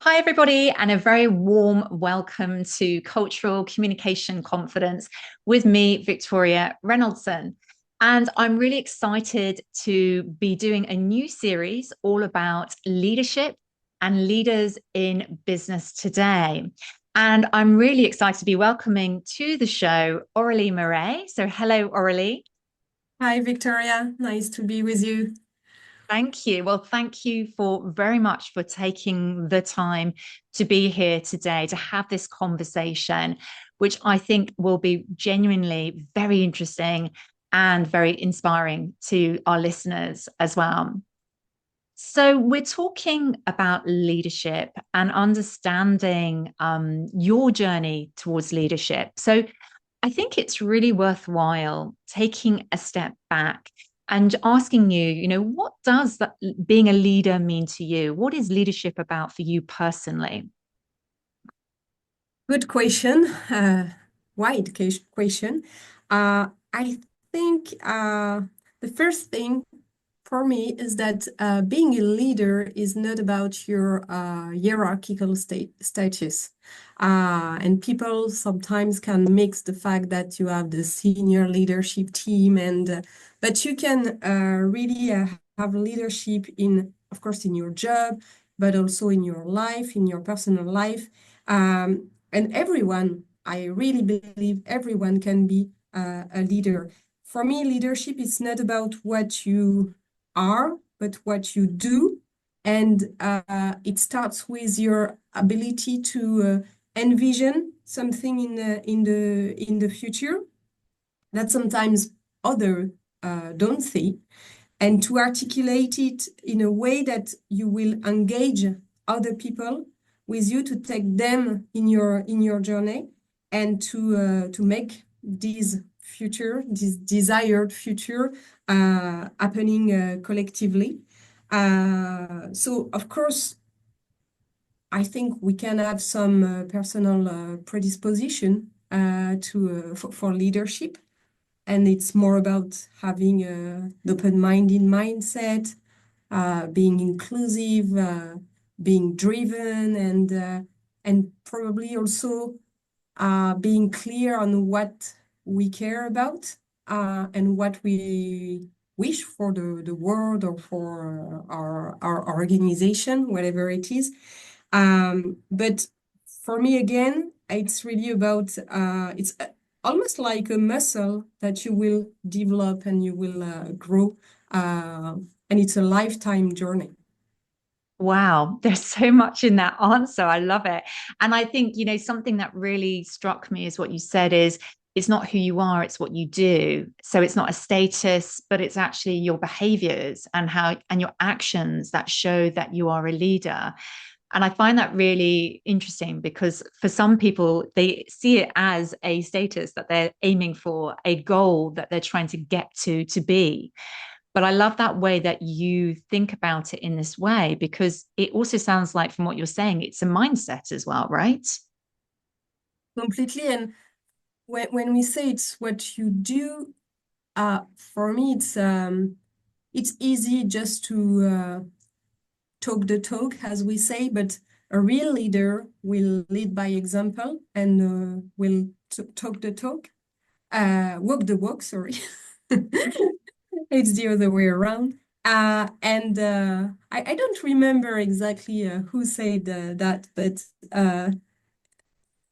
Hi, everybody, and a very warm welcome to Cultural Communication Confidence with me, Victoria Reynoldson. And I'm really excited to be doing a new series all about leadership and leaders in business today. And I'm really excited to be welcoming to the show Aurélie Marais. So, hello, Aurélie. Hi, Victoria. Nice to be with you. Thank you. Well, thank you for very much for taking the time to be here today to have this conversation, which I think will be genuinely very interesting and very inspiring to our listeners as well. So, we're talking about leadership and understanding your journey towards leadership. So, I think it's really worthwhile taking a step back and asking you, what does that being a leader mean to you? What is leadership about for you personally? Good question. Wide question. I think the first thing for me is that being a leader is not about your hierarchical status. And people sometimes can mix the fact that you have the senior leadership team, but you can really have leadership of course, in your job, but also in your life, in your personal life. And everyone, I really believe everyone can be a leader. For me, leadership is not about what you are, but what you do. And it starts with your ability to envision something in the future that sometimes others don't see, and to articulate it in a way that you will engage other people with you to take them in your journey and to make this desired future happening collectively. So of course, I think we can have some personal predisposition for leadership, and it's more about having an open-minded mindset, being inclusive, being driven, and probably also being clear on what we care about and what we wish for the world or for our organization, whatever it is. But for me, again, it's really about it's almost like a muscle that you will develop and you will grow, and it's a lifetime journey. Wow, there's so much in that answer. I love it. And I think, something that really struck me is what you said is it's not who you are, it's what you do. So it's not a status, but it's actually your behaviors and your actions that show that you are a leader. And I find that really interesting because for some people, they see it as a status that they're aiming for, a goal that they're trying to get to be. But I love that way that you think about it in this way, because it also sounds like, from what you're saying, it's a mindset as well, right? Completely. And when we say it's what you do, for me, it's easy just to talk the talk, as we say, but a real leader will lead by example and will talk the talk, walk the walk, sorry. It's the other way around. And I don't remember exactly who said that, but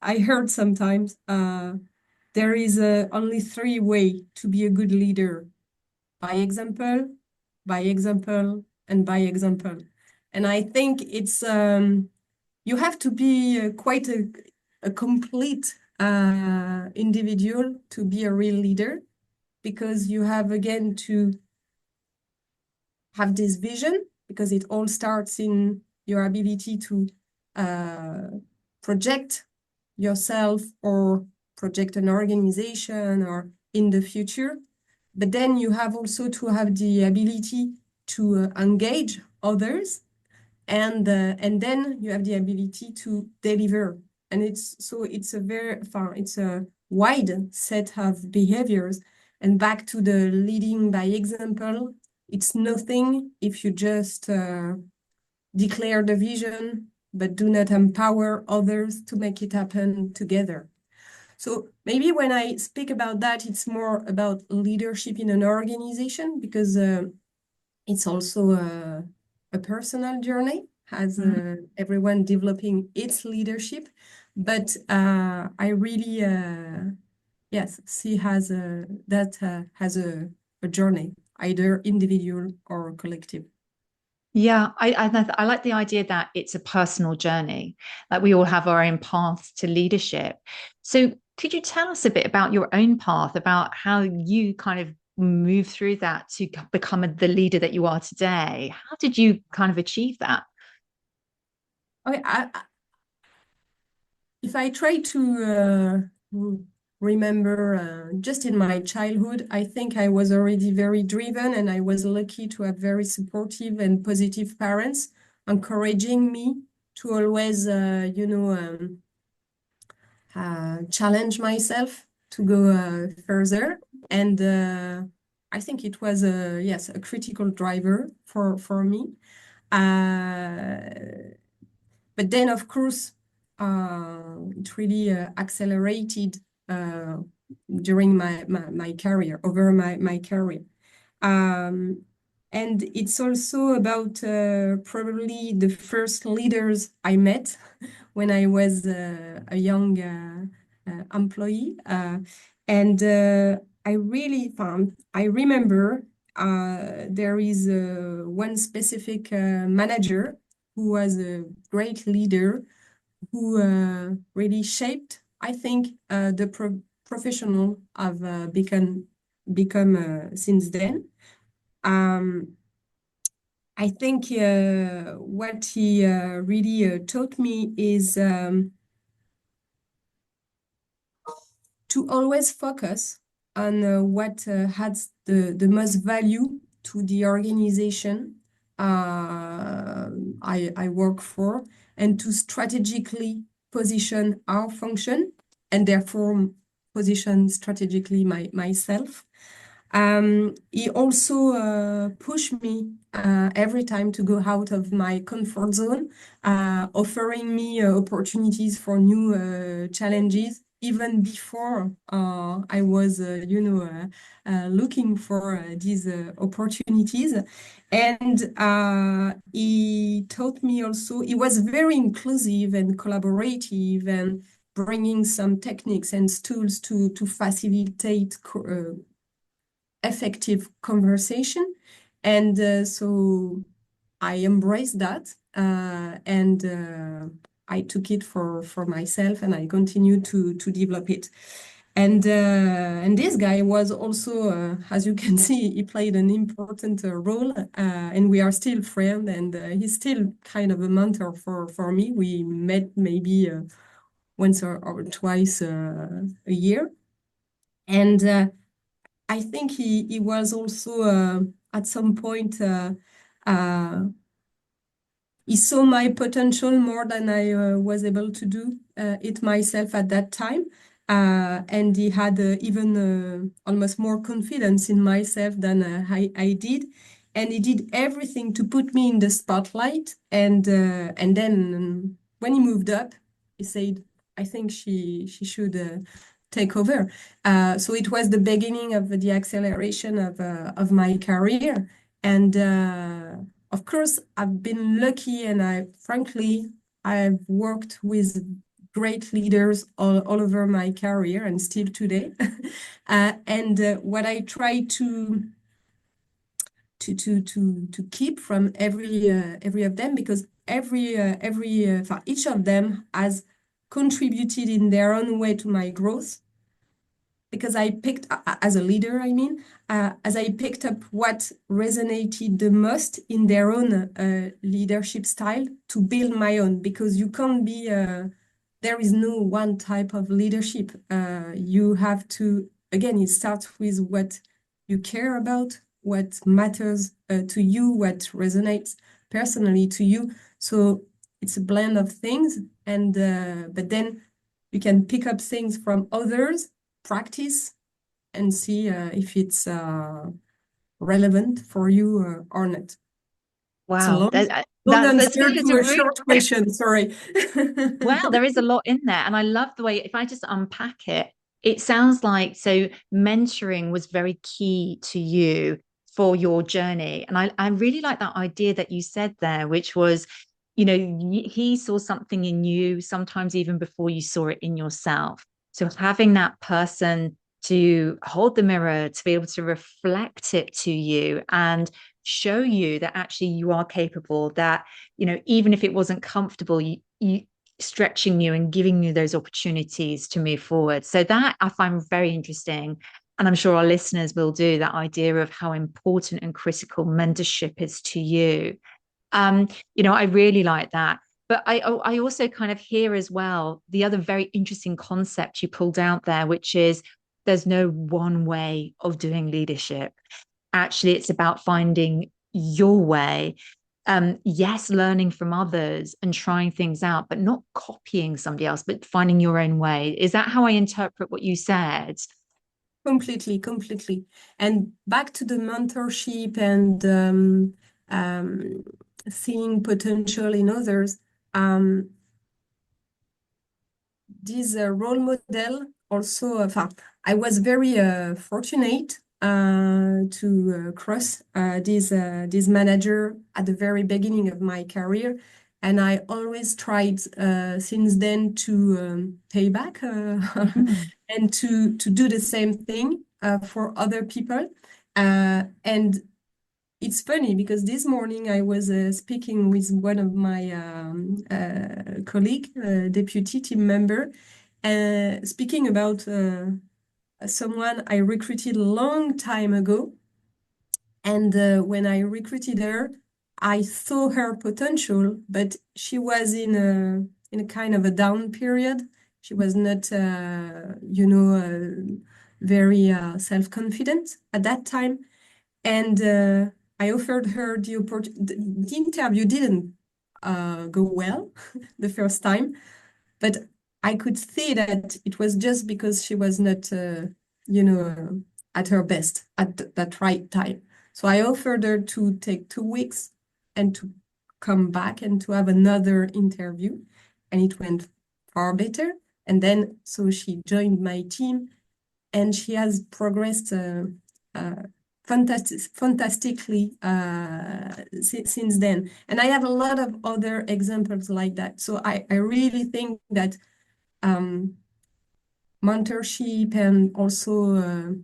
I heard sometimes there is only three ways to be a good leader: by example, and by example. And I think you have to be quite a complete individual to be a real leader, because you have again to have this vision, because it all starts in your ability to uh, project yourself or project an organization or in the future. But then you have also to have the ability to engage others, and then you have the ability to deliver. And it's a wide set of behaviors. And back to the leading by example, it's nothing if you just declare the vision, but do not empower others to make it happen together. So maybe when I speak about that, it's more about leadership in an organization, because it's also a personal journey, as everyone developing its leadership. But I really, yes, see that has a journey, either individual or collective. Yeah, I like the idea that it's a personal journey, like we all have our own paths to leadership. So could you tell us a bit about your own path, about how you kind of move through that to become the leader that you are today? How did you kind of achieve that? Okay, if I try to remember just in my childhood, I think I was already very driven, and I was lucky to have very supportive and positive parents encouraging me to always, challenge myself to go further. And I think it was yes, a critical driver for me. But then, of course, it really accelerated uh, during my career, over my career. Um, and it's also about probably the first leaders I met when I was a young employee. And I really found, I remember there is one specific manager who was a great leader, who really shaped, I think, the professional I've become since then. Um, I think what he really taught me is to always focus on what has the most value to the organization I work for, and to strategically position our function, and therefore position strategically myself. He also pushed me every time to go out of my comfort zone, offering me opportunities for new challenges, even before I was, looking for these opportunities. And he taught me also, he was very inclusive and collaborative, and bringing some techniques and tools to facilitate effective conversation. And so I embraced that, and I took it for myself, and I continued to develop it. And this guy was also, as you can see, he played an important role, and we are still friends, and he's still kind of a mentor for me. We met maybe once or twice a year. And I think he was also at some point uh, he saw my potential more than I was able to do it myself at that time. And he had even almost more confidence in myself than I did. And he did everything to put me in the spotlight. And then when he moved up, he said, I think she should take over. So it was the beginning of the acceleration of my career. And of course, I've been lucky, and I've worked with great leaders all over my career, and still today. And what I try to keep from every of them, because for each of them has contributed in their own way to my growth, because I picked, as a leader, I mean, as I picked up what resonated the most in their own leadership style to build my own, because you can't be, there is no one type of leadership. You have to, again, it starts with what you care about, what matters to you, what resonates personally to you. So it's a blend of things, and but then you can pick up things from others, practice, and see if it's relevant for you or not. It's a Wow. long. Long That's answer it's to a a really short question, sorry. well, there is a lot in there. And I love the way, if I just unpack it, it sounds like so mentoring was very key to you for your journey. And I really like that idea that you said there, which was, he saw something in you, sometimes even before you saw it in yourself. So having that person to hold the mirror, to be able to reflect it to you and show you that actually you are capable, that, even if it wasn't comfortable, you stretching you and giving you those opportunities to move forward. So that I find very interesting. And I'm sure our listeners will do that idea of how important and critical mentorship is to you. I really like that. But I also kind of hear as well the other very interesting concept you pulled out there, which is there's no one way of doing leadership. Actually, it's about finding your way. Yes, learning from others and trying things out, but not copying somebody else, but finding your own way. Is that how I interpret what you said? Completely, completely. And back to the mentorship and seeing potential in others. This role model also, I was very fortunate to cross this manager at the very beginning of my career. And I always tried since then to pay back Mm. and to do the same thing for other people. And it's funny because this morning I was speaking with one of my colleague, deputy team member, speaking about someone I recruited a long time ago. And when I recruited her, I saw her potential, but she was in a kind of a down period. She was not, very self-confident at that time. And I offered her the opportunity. The interview didn't go well the first time, but I could see that it was just because she was not, at her best at that right time. So I offered her to take 2 weeks and to come back and to have another interview, and it went far better. And then, so she joined my team, and she has progressed fantastically since then. And I have a lot of other examples like that. So I really think that mentorship and also,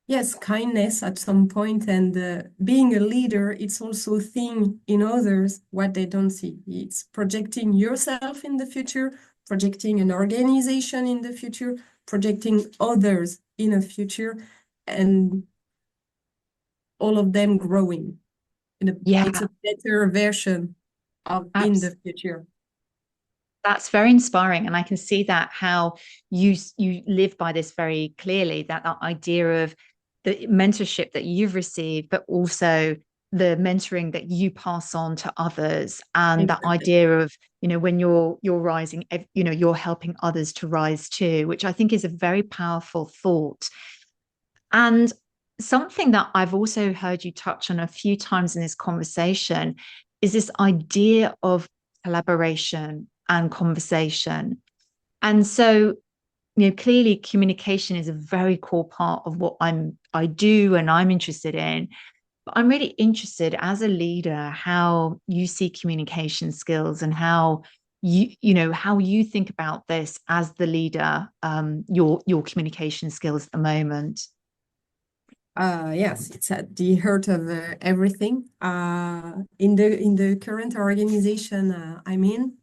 yes, kindness at some point, and being a leader, it's also seeing in others what they don't see. It's projecting yourself in the future, projecting an organization in the future, projecting others in the future, and all of them growing. It's Yeah, a better version of in the absolutely. future. That's very inspiring, and I can see that how you live by this very clearly. That idea of the mentorship that you've received, but also the mentoring that you pass on to others, and that Exactly. idea of when you're rising, you're helping others to rise too, which I think is a very powerful thought. And something that I've also heard you touch on a few times in this conversation is this idea of collaboration and conversation. And so, clearly communication is a very core part of what I do and I'm interested in. But I'm really interested as a leader how you see communication skills and how how you think about this as the leader, your communication skills at the moment. Yes, it's at the heart of everything. In the current organization I'm in,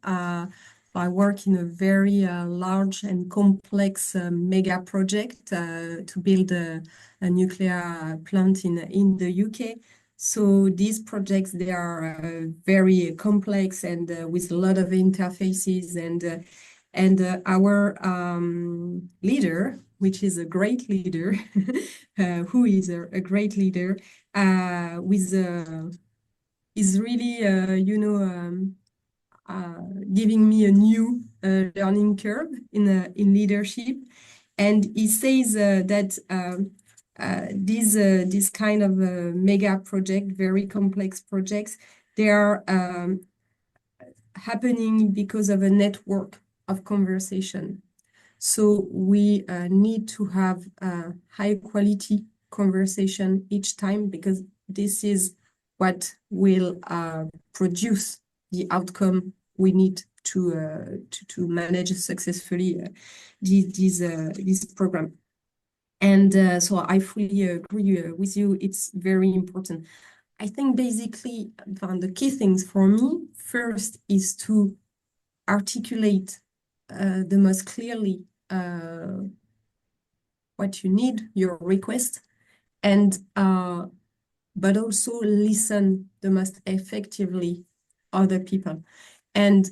I work in a very large and complex mega project to build a nuclear plant in the UK. So these projects, they are very complex and with a lot of interfaces, and our leader, which is a great leader, who is a great leader, with is really, giving me a new learning curve in leadership. And he says that this kind of mega project, very complex projects, They are happening because of a network of conversation. So we need to have a high quality conversation each time, because this is what will produce the outcome we need to manage successfully this program. And so I fully agree with you. It's very important. I think basically the key things for me first is to articulate the most clearly what you need, your request, and but also listen the most effectively other people. And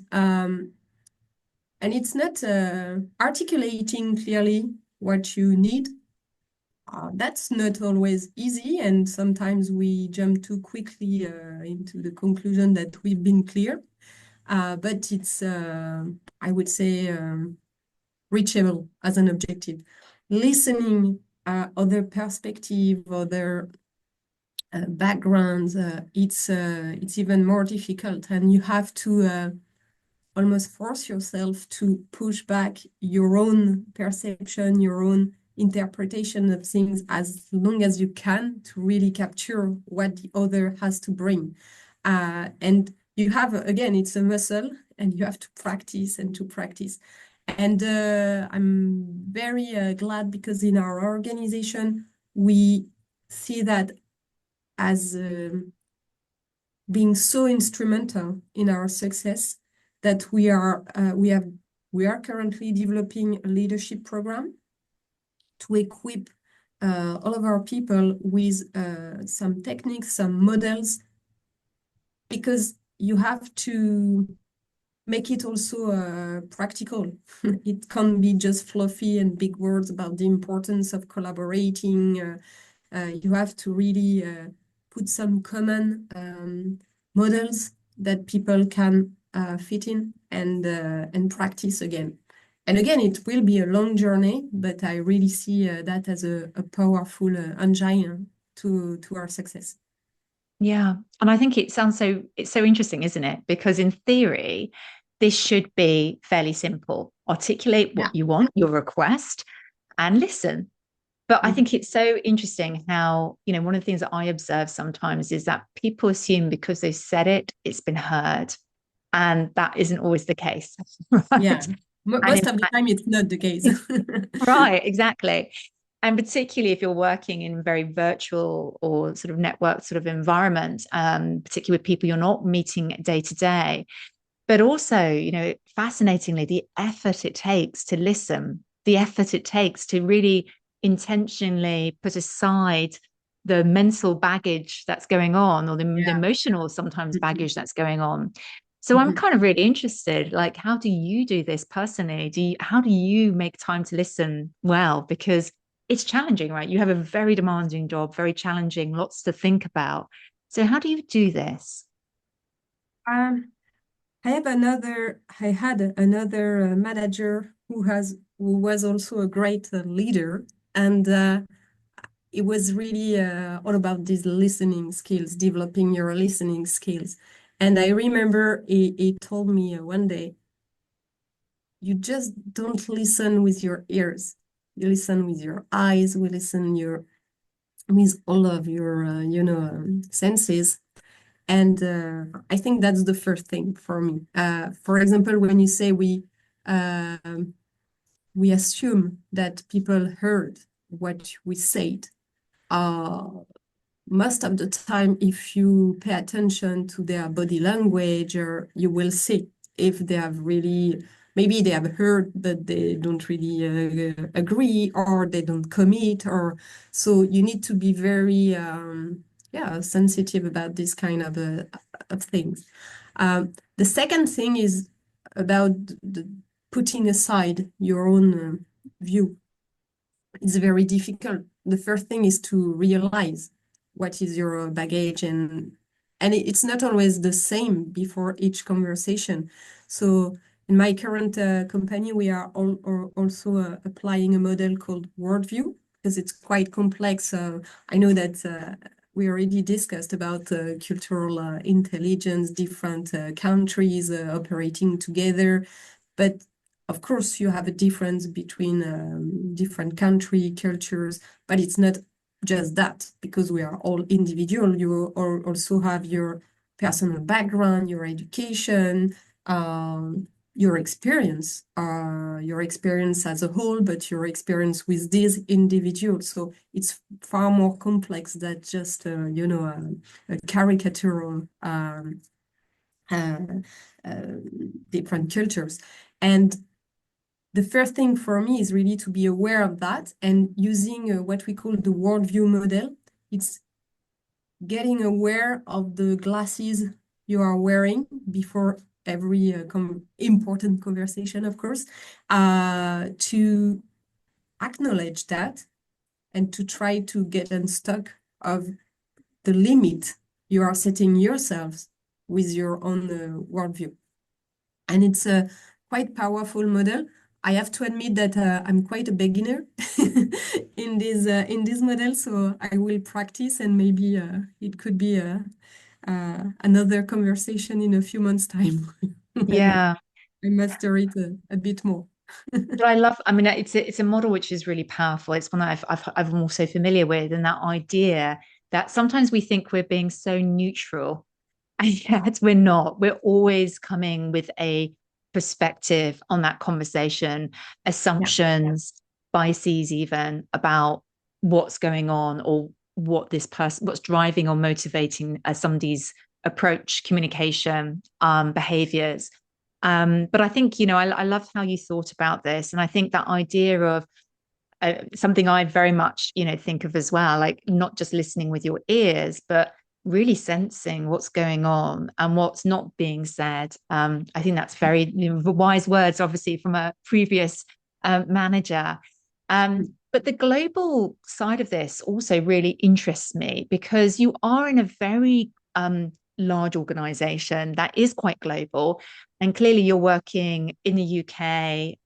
it's not articulating clearly what you need. That's not always easy, and sometimes we jump too quickly into the conclusion that we've been clear. But it's, I would say, reachable as an objective. Listening other perspective, other backgrounds, it's even more difficult, and you have to almost force yourself to push back your own perception, your own interpretation of things as long as you can, to really capture what the other has to bring. And you have, again, it's a muscle, and you have to practice and to practice. And I'm very glad, because in our organization, we see that as being so instrumental in our success, that we are currently developing a leadership program to equip all of our people with some techniques, some models, because you have to make it also practical. It can't be just fluffy and big words about the importance of collaborating. You have to really put some common models that people can fit in and practice again. And again, it will be a long journey, but I really see that as a powerful engine to our success. Yeah. And I think it's so interesting, isn't it? Because in theory, this should be fairly simple. Articulate Yeah. what you want, your request, and listen. But I think it's so interesting how, one of the things that I observe sometimes is that people assume because they said it, it's been heard. And that isn't always the case. Yeah. Right. And Most of the time, it's not the case. right, exactly. And particularly if you're working in very virtual or sort of network sort of environment, particularly with people you're not meeting day to day, but also, fascinatingly, the effort it takes to listen, the effort it takes to really intentionally put aside the mental baggage that's going on, or the Yeah. emotional sometimes Mhm. baggage that's going on. So I'm Mhm. kind of really interested, like, how do you do this personally? How do you make time to listen well? Because it's challenging, right? You have a very demanding job, very challenging, lots to think about. So how do you do this? Um, I had another manager who was also a great leader, and it was really all about these listening skills, developing your listening skills. And I remember he told me one day, you just don't listen with your ears. You listen with your eyes. We listen with all of your senses. And I think that's the first thing for me. For example, when you say we assume that people heard what we said, uh, most of the time, if you pay attention to their body language, or you will see if they have really, maybe they have heard, but they don't really agree, or they don't commit, or so you need to be very, sensitive about this kind of things. The second thing is about putting aside your own view. It's very difficult. The first thing is to realize what is your baggage, and it's not always the same before each conversation. So in my current company, we are also applying a model called worldview, because it's quite complex. I know that we already discussed about cultural intelligence, different countries operating together. But of course, you have a difference between different country cultures, but it's not just that, because we are all individual. You also have your personal background, your education, your experience as a whole, but your experience with these individuals. So it's far more complex than just, a caricatural uh, different cultures. And the first thing for me is really to be aware of that and using what we call the worldview model. It's getting aware of the glasses you are wearing before every important conversation, of course, to acknowledge that and to try to get unstuck of the limit you are setting yourselves with your own worldview. And it's a quite powerful model. I have to admit that I'm quite a beginner in this model, so I will practice, and maybe it could be another conversation in a few months' time when Yeah. I master it a bit more. But I love, I mean, it's a model which is really powerful. It's one that I'm also familiar with, and that idea that sometimes we think we're being so neutral, and yet we're not. We're always coming with a perspective on that conversation, Yeah. assumptions, biases, even about what's going on or what this person, what's driving or motivating somebody's approach, communication, behaviors. But I think, I love how you thought about this. And I think that idea of something I very much, think of as well, like not just listening with your ears, but really sensing what's going on and what's not being said. I think that's very wise words, obviously, from a previous manager. But the global side of this also really interests me because you are in a very large organization that is quite global. And clearly you're working in the UK,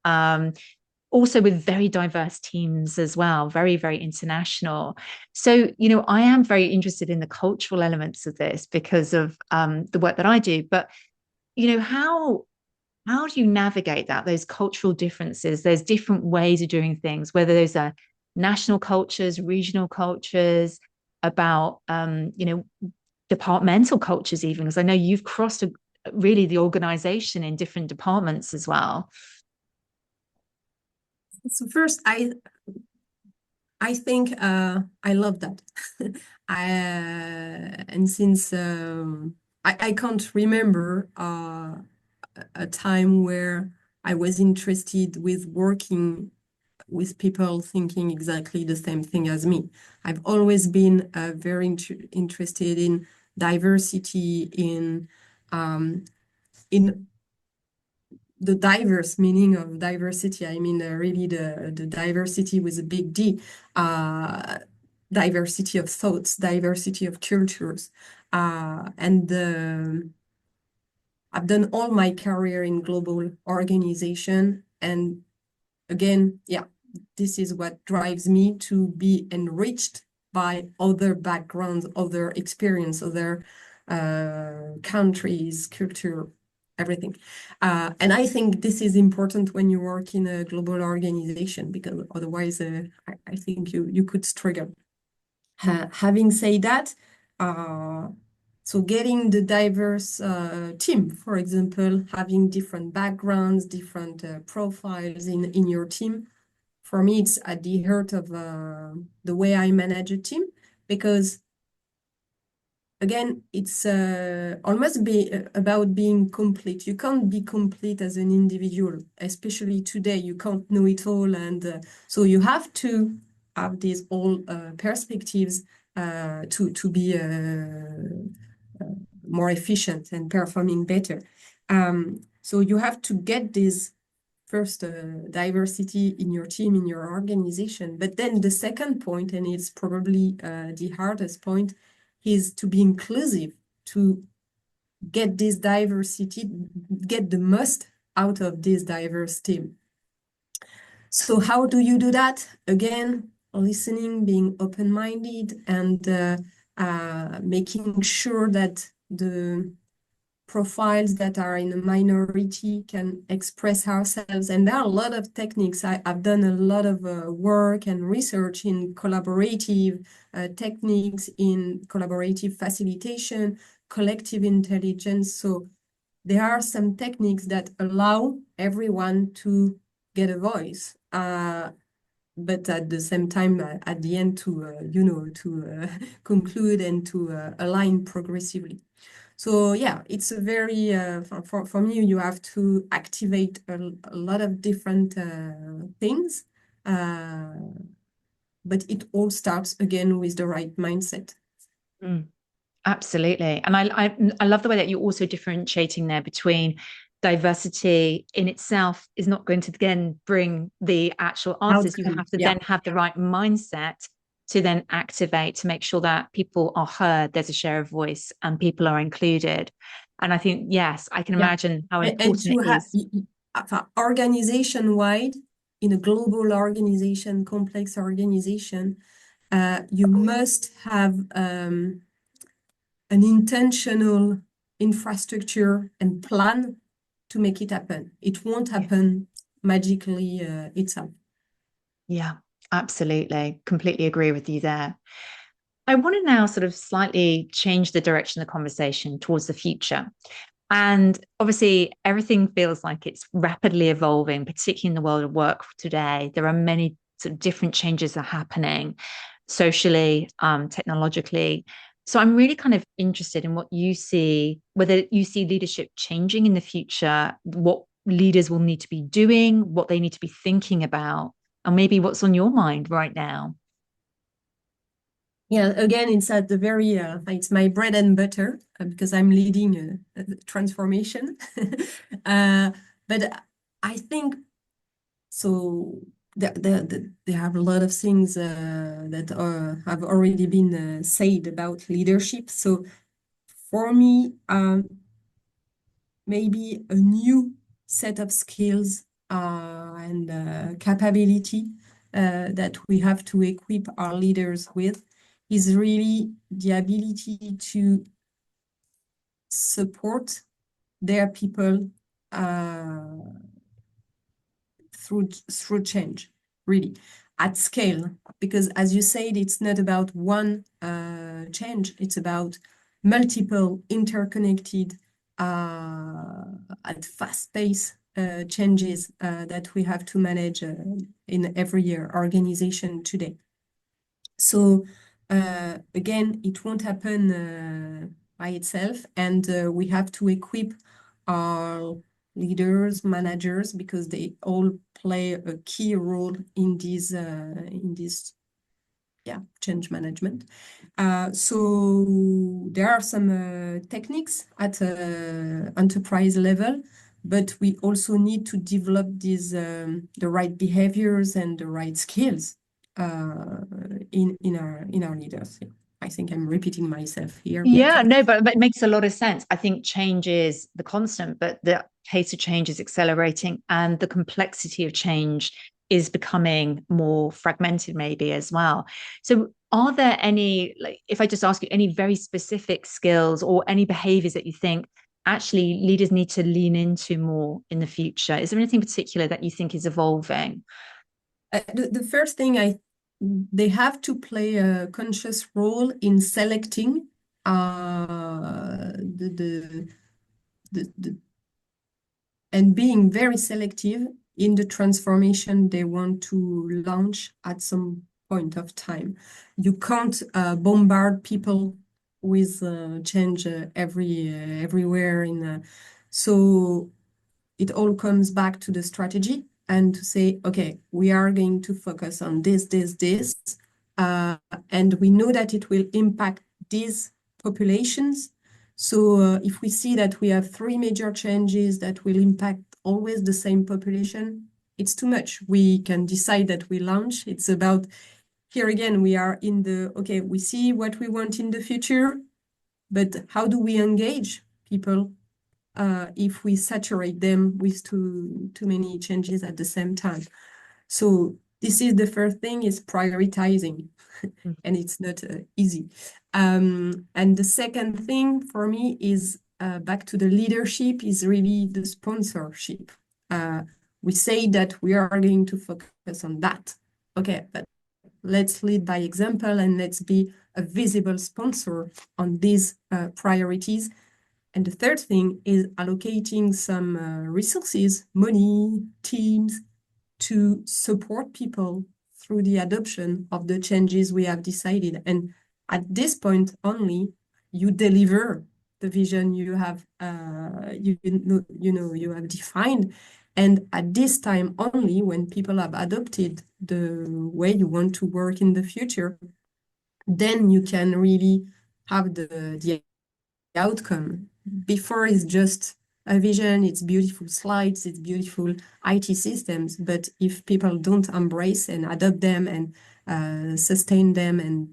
also with very diverse teams as well, very, very international. So, I am very interested in the cultural elements of this because of the work that I do. But, how do you navigate that, those cultural differences? There's different ways of doing things, whether those are national cultures, regional cultures, about, departmental cultures, even, because I know you've crossed really the organization in different departments as well. So first, I think I love that. And since I can't remember a time where I was interested with working with people thinking exactly the same thing as me. I've always been very interested in diversity, in the diverse meaning of diversity. I mean, really the diversity with a big D, diversity of thoughts, diversity of cultures. And I've done all my career in global organization. And again, yeah, this is what drives me to be enriched by other backgrounds, other experience, other countries, culture, everything. And I think this is important when you work in a global organization, because otherwise I think you could struggle. Having said that, so getting the diverse team, for example, having different backgrounds, different profiles in your team, for me, it's at the heart of the way I manage a team, because again, it's almost about being complete. You can't be complete as an individual, especially today. You can't know it all. And so you have to have these all perspectives to be more efficient and performing better. So you have to get this first diversity in your team, in your organization. But then the second point, and it's probably the hardest point, is to be inclusive, to get this diversity, get the most out of this diverse team. So how do you do that? Again, listening, being open-minded, and making sure that the profiles that are in a minority can express ourselves. And there are a lot of techniques. I've done a lot of work and research in collaborative techniques, in collaborative facilitation, collective intelligence. So there are some techniques that allow everyone to get a voice. But at the same time, at the end, to conclude and to align progressively. So yeah, it's a very, for me, you have to activate a lot of different things, but it all starts again with the right mindset. Mm. Absolutely. And I love the way that you're also differentiating there between diversity in itself is not going to again bring the actual answers. You Outcome, have to yeah. then have the right mindset to then activate to make sure that people are heard, there's a share of voice and people are included. And I think, yes, I can Yeah. imagine how And important to it have is. organization-wide, in a global organization, complex organization, you must have an intentional infrastructure and plan to make it happen. It won't happen magically itself. Yeah, absolutely. Completely agree with you there. I want to now sort of slightly change the direction of the conversation towards the future. And obviously, everything feels like it's rapidly evolving, particularly in the world of work today. There are many sort of different changes that are happening socially, technologically. So I'm really kind of interested in what you see, whether you see leadership changing in the future, what leaders will need to be doing, what they need to be thinking about, and maybe what's on your mind right now. Yeah, again, it's at the very, it's my bread and butter because I'm leading a transformation. But I think so. They have a lot of things that have already been said about leadership. So for me, maybe a new set of skills and capability that we have to equip our leaders with is really the ability to support their people through change, really at scale. Because as you said, it's not about one change; it's about multiple interconnected at fast pace changes that we have to manage in every year organization today. So again, it won't happen by itself, and we have to equip our leaders, managers, because they all play a key role in this change management. So there are some techniques at enterprise level, but we also need to develop these the right behaviors and the right skills in our leaders. Yeah. I think I'm repeating myself here, but Yeah, no, but it makes a lot of sense. I think change is the constant, but the pace of change is accelerating and the complexity of change is becoming more fragmented, maybe as well. So, are there any, like, if I just ask you, any very specific skills or any behaviors that you think actually leaders need to lean into more in the future? Is there anything particular that you think is evolving? the first thing they have to play a conscious role in selecting the and being very selective in the transformation they want to launch at some point of time. You can't bombard people with change everywhere so it all comes back to the strategy and to say, okay, we are going to focus on this, and we know that it will impact these populations. So if we see that we have three major changes that will impact always the same population, it's too much. We can decide that we launch. It's about, here again, we are in okay, we see what we want in the future, but how do we engage people if we saturate them with too many changes at the same time? So this is the first thing is prioritizing, and it's not easy. And the second thing for me is back to the leadership is really the sponsorship. Uh, we say that we are going to focus on that. Okay, but let's lead by example and let's be a visible sponsor on these priorities. And the third thing is allocating some resources, money, teams to support people through the adoption of the changes we have decided. And at this point only, you deliver the vision you have you have defined. And at this time only, when people have adopted the way you want to work in the future, then you can really have the outcome. Before it's just a vision, it's beautiful slides, it's beautiful IT systems, but if people don't embrace and adopt them and sustain them and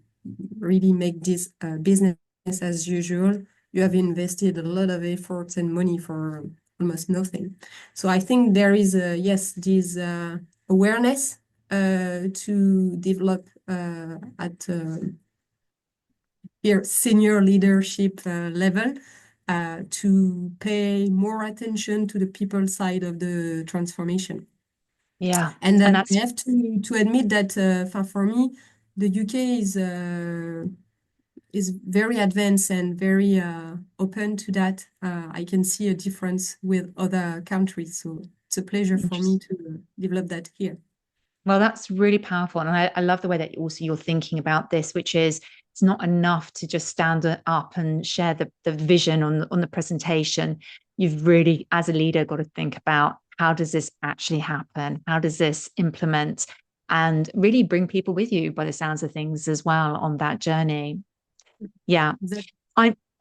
really make this business as usual, you have invested a lot of effort and money for almost nothing. So I think there is yes, this awareness to develop at senior leadership level to pay more attention to the people side of the transformation. Yeah. And And I that's have to admit that for me, the UK is very advanced and very open to that. I can see a difference with other countries, so it's a pleasure for me interesting. to develop that here. Well, that's really powerful. And I love the way that also you're thinking about this, which is it's not enough to just stand up and share the vision on the presentation. You've really, as a leader, got to think about how does this actually happen? How does this implement and really bring people with you by the sounds of things as well on that journey? Yeah. That,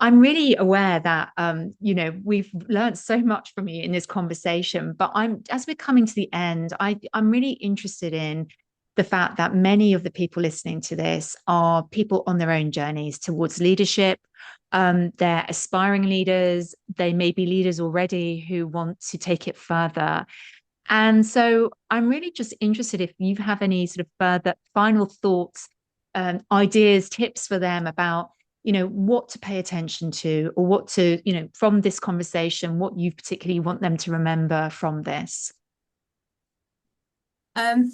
I'm really aware that we've learned so much from you in this conversation, but as we're coming to the end, I'm really interested in the fact that many of the people listening to this are people on their own journeys towards leadership. They're aspiring leaders, they may be leaders already who want to take it further. And so I'm really just interested if you have any sort of further final thoughts, ideas, tips for them about, what to pay attention to or what to, from this conversation, what you particularly want them to remember from this. um,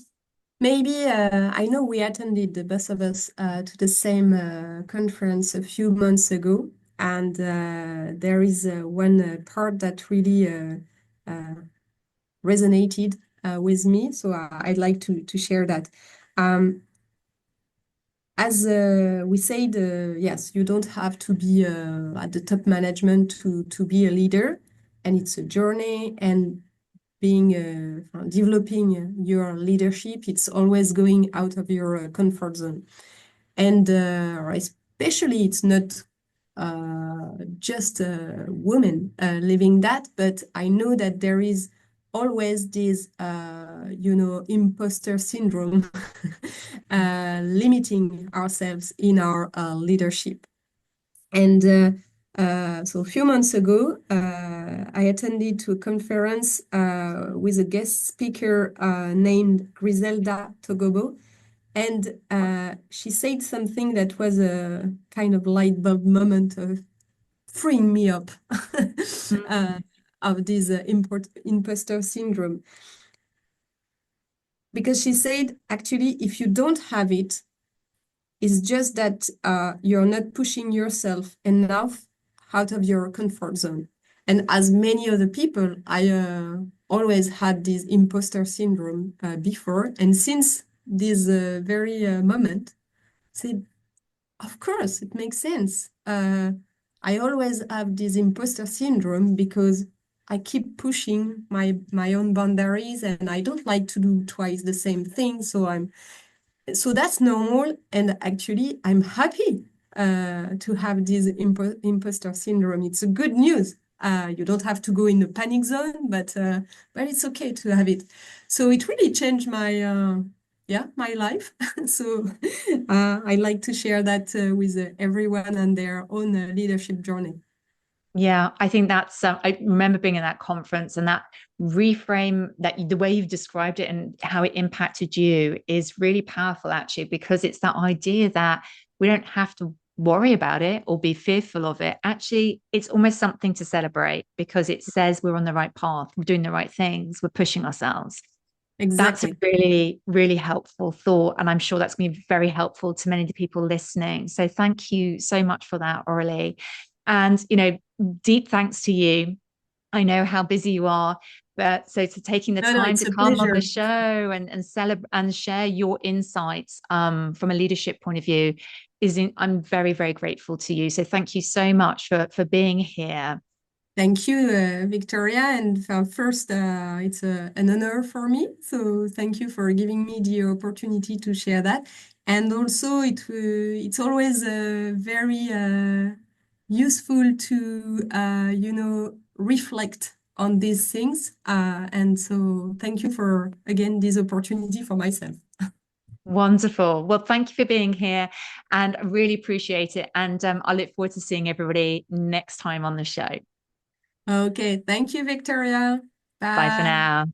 maybe I know we attended, the both of us, to the same conference a few months ago, and there is one part that really uh, resonated with me, so I'd like to share that. Um, as we said, yes, you don't have to be at the top management to be a leader, and it's a journey, and being developing your leadership, it's always going out of your comfort zone. And especially, it's not just women living that, but I know that there is always this, imposter syndrome, limiting ourselves in our leadership. And so a few months ago, I attended to a conference with a guest speaker named Griselda Togobo. And she said something that was a kind of light bulb moment of freeing me up uh, Mm. of this imposter syndrome. Because she said, actually, if you don't have it, it's just that you're not pushing yourself enough out of your comfort zone. And as many other people, I always had this imposter syndrome before. And since this very moment, said, of course, it makes sense. I always have this imposter syndrome because I keep pushing my own boundaries and I don't like to do twice the same thing. So that's normal. And actually, I'm happy to have this imposter syndrome. It's a good news. You don't have to go in the panic zone, but it's okay to have it. So it really changed my life. So I like to share that with everyone on their own leadership journey. Yeah, I think that's, I remember being in that conference, and that reframe, that the way you've described it and how it impacted you is really powerful, actually, because it's that idea that we don't have to worry about it or be fearful of it. Actually, it's almost something to celebrate because it says we're on the right path, we're doing the right things, we're pushing ourselves. That's a Exactly. really, really helpful thought. And I'm sure that's going to be very helpful to many of the people listening. So thank you so much for that, Aurélie. And, deep thanks to you. I know how busy you are, but so to taking the No, no, time it's to a come on the pleasure. show and celebrate and share your insights from a leadership point of view I'm very, very grateful to you. So thank you so much for being here. Thank you, Victoria. And first, it's an honor for me. So thank you for giving me the opportunity to share that. And also, it's always very useful to, reflect on these things. And so thank you for, again, this opportunity for myself. Wonderful. Well, thank you for being here, and I really appreciate it. And I look forward to seeing everybody next time on the show. Okay. Thank you, Victoria. Bye for Bye. now.